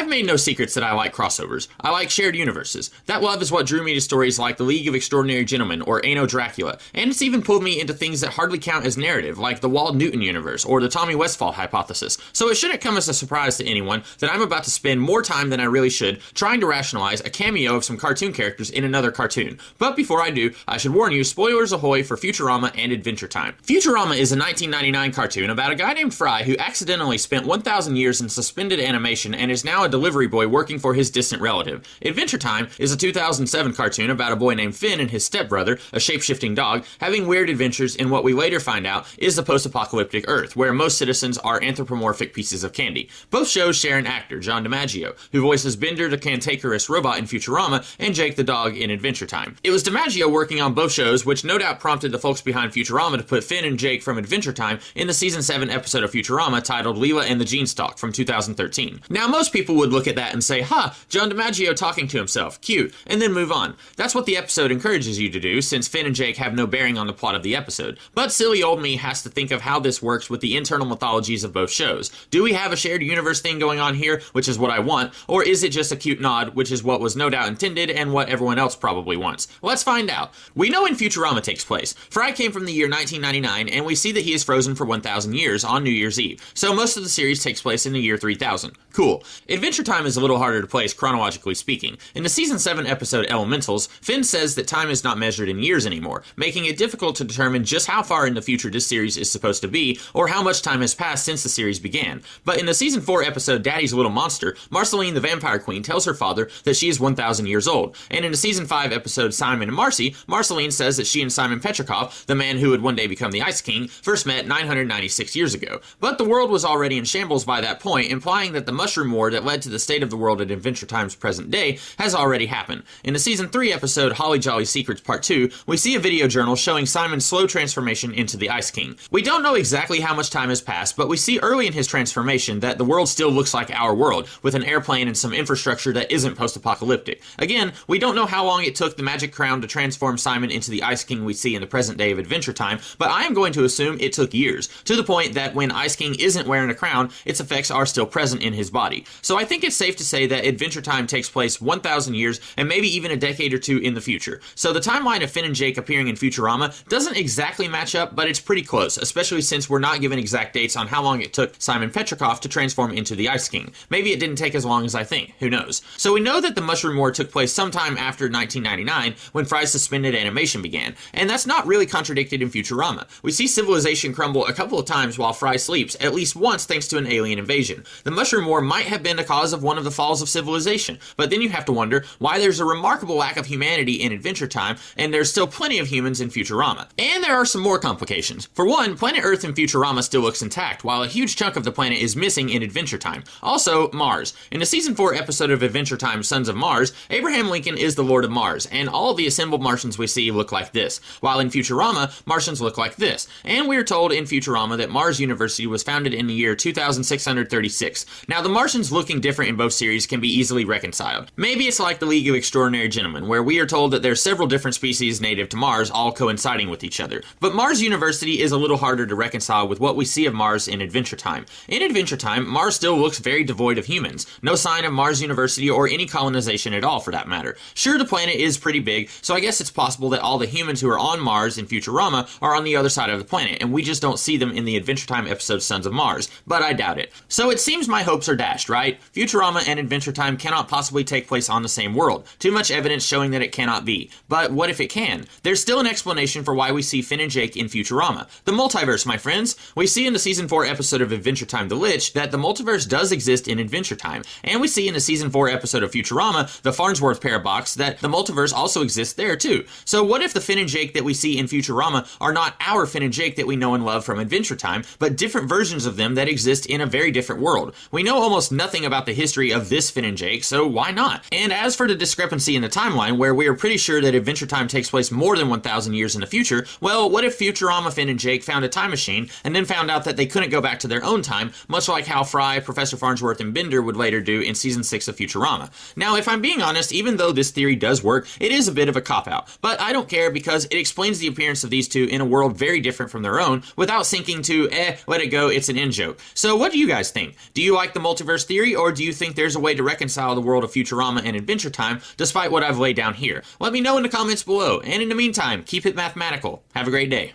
I've made no secrets that I like crossovers. I like shared universes. That love is what drew me to stories like The League of Extraordinary Gentlemen or Anno Dracula, and it's even pulled me into things that hardly count as narrative, like the Wald Newton universe or the Tommy Westphal hypothesis. So it shouldn't come as a surprise to anyone that I'm about to spend more time than I really should trying to rationalize a cameo of some cartoon characters in another cartoon. But before I do, I should warn you, spoilers ahoy for Futurama and Adventure Time. Futurama is a 1999 cartoon about a guy named Fry who accidentally spent 1,000 years in suspended animation and is now a delivery boy working for his distant relative. Adventure Time is a 2007 cartoon about a boy named Finn and his stepbrother, a shape-shifting dog, having weird adventures in what we later find out is the post-apocalyptic Earth, where most citizens are anthropomorphic pieces of candy. Both shows share an actor, John DiMaggio, who voices Bender the cantankerous robot in Futurama and Jake the dog in Adventure Time. It was DiMaggio working on both shows, which no doubt prompted the folks behind Futurama to put Finn and Jake from Adventure Time in the season 7 episode of Futurama titled Leela and the Jeanstalk from 2013. Now, most people would look at that and say, ha, John DiMaggio talking to himself, cute, and then move on. That's what the episode encourages you to do, since Finn and Jake have no bearing on the plot of the episode. But silly old me has to think of how this works with the internal mythologies of both shows. Do we have a shared universe thing going on here, which is what I want, or is it just a cute nod, which is what was no doubt intended and what everyone else probably wants? Let's find out. We know when Futurama takes place. Fry came from the year 1999, and we see that he is frozen for 1,000 years on New Year's Eve, so most of the series takes place in the year 3000. Cool. Adventure Time is a little harder to place chronologically speaking. In the season 7 episode Elementals, Finn says that time is not measured in years anymore, making it difficult to determine just how far in the future this series is supposed to be, or how much time has passed since the series began. But in the season 4 episode Daddy's Little Monster, Marceline the Vampire Queen tells her father that she is 1,000 years old, and in the season 5 episode Simon and Marcy, Marceline says that she and Simon Petrikov, the man who would one day become the Ice King, first met 996 years ago. But the world was already in shambles by that point, implying that the Mushroom War that led to the state of the world at Adventure Time's present day has already happened. In the season 3 episode Holly Jolly Secrets Part 2, we see a video journal showing Simon's slow transformation into the Ice King. We don't know exactly how much time has passed, but we see early in his transformation that the world still looks like our world, with an airplane and some infrastructure that isn't post-apocalyptic. Again, we don't know how long it took the magic crown to transform Simon into the Ice King we see in the present day of Adventure Time, but I am going to assume it took years, to the point that when Ice King isn't wearing a crown, its effects are still present in his body. So I think it's safe to say that Adventure Time takes place 1,000 years and maybe even a decade or two in the future. So the timeline of Finn and Jake appearing in Futurama doesn't exactly match up, but it's pretty close, especially since we're not given exact dates on how long it took Simon Petrikov to transform into the Ice King. Maybe it didn't take as long as I think, who knows. So we know that the Mushroom War took place sometime after 1999, when Fry's suspended animation began, and that's not really contradicted in Futurama. We see civilization crumble a couple of times while Fry sleeps, at least once thanks to an alien invasion. The Mushroom War might have been the cause of one of the falls of civilization, but then you have to wonder why there's a remarkable lack of humanity in Adventure Time, and there's still plenty of humans in Futurama. And there are some more complications. For one, planet Earth in Futurama still looks intact, while a huge chunk of the planet is missing in Adventure Time. Also, Mars. In the season 4 episode of Adventure Time, Sons of Mars, Abraham Lincoln is the Lord of Mars, and all of the assembled Martians we see look like this, while in Futurama, Martians look like this. And we're told in Futurama that Mars University was founded in the year 2636. Now, the Martians looking different in both series can be easily reconciled. Maybe it's like the League of Extraordinary Gentlemen, where we are told that there's several different species native to Mars all coinciding with each other. But Mars University is a little harder to reconcile with what we see of Mars in Adventure Time. In Adventure Time, Mars still looks very devoid of humans. No sign of Mars University or any colonization at all for that matter. Sure, the planet is pretty big, so I guess it's possible that all the humans who are on Mars in Futurama are on the other side of the planet, and we just don't see them in the Adventure Time episode Sons of Mars, but I doubt it. So it seems my hopes are dashed, right? Futurama and Adventure Time cannot possibly take place on the same world. Too much evidence showing that it cannot be. But what if it can? There's still an explanation for why we see Finn and Jake in Futurama. The multiverse, my friends. We see in the season 4 episode of Adventure Time The Lich that the multiverse does exist in Adventure Time, and we see in the season 4 episode of Futurama, the Farnsworth Paradox, that the multiverse also exists there too. So what if the Finn and Jake that we see in Futurama are not our Finn and Jake that we know and love from Adventure Time, but different versions of them that exist in a very different world? We know almost nothing about the history of this Finn and Jake, so why not? And as for the discrepancy in the timeline, where we are pretty sure that Adventure Time takes place more than 1,000 years in the future, well, what if Futurama Finn and Jake found a time machine and then found out that they couldn't go back to their own time, much like how Fry, Professor Farnsworth, and Bender would later do in season 6 of Futurama? Now, if I'm being honest, even though this theory does work, it is a bit of a cop-out, but I don't care because it explains the appearance of these two in a world very different from their own without sinking to, let it go, it's an in-joke. So what do you guys think? Do you like the multiverse theory, or do you think there's a way to reconcile the world of Futurama and Adventure Time despite what I've laid down here? Let me know in the comments below, and in the meantime, keep it mathematical. Have a great day.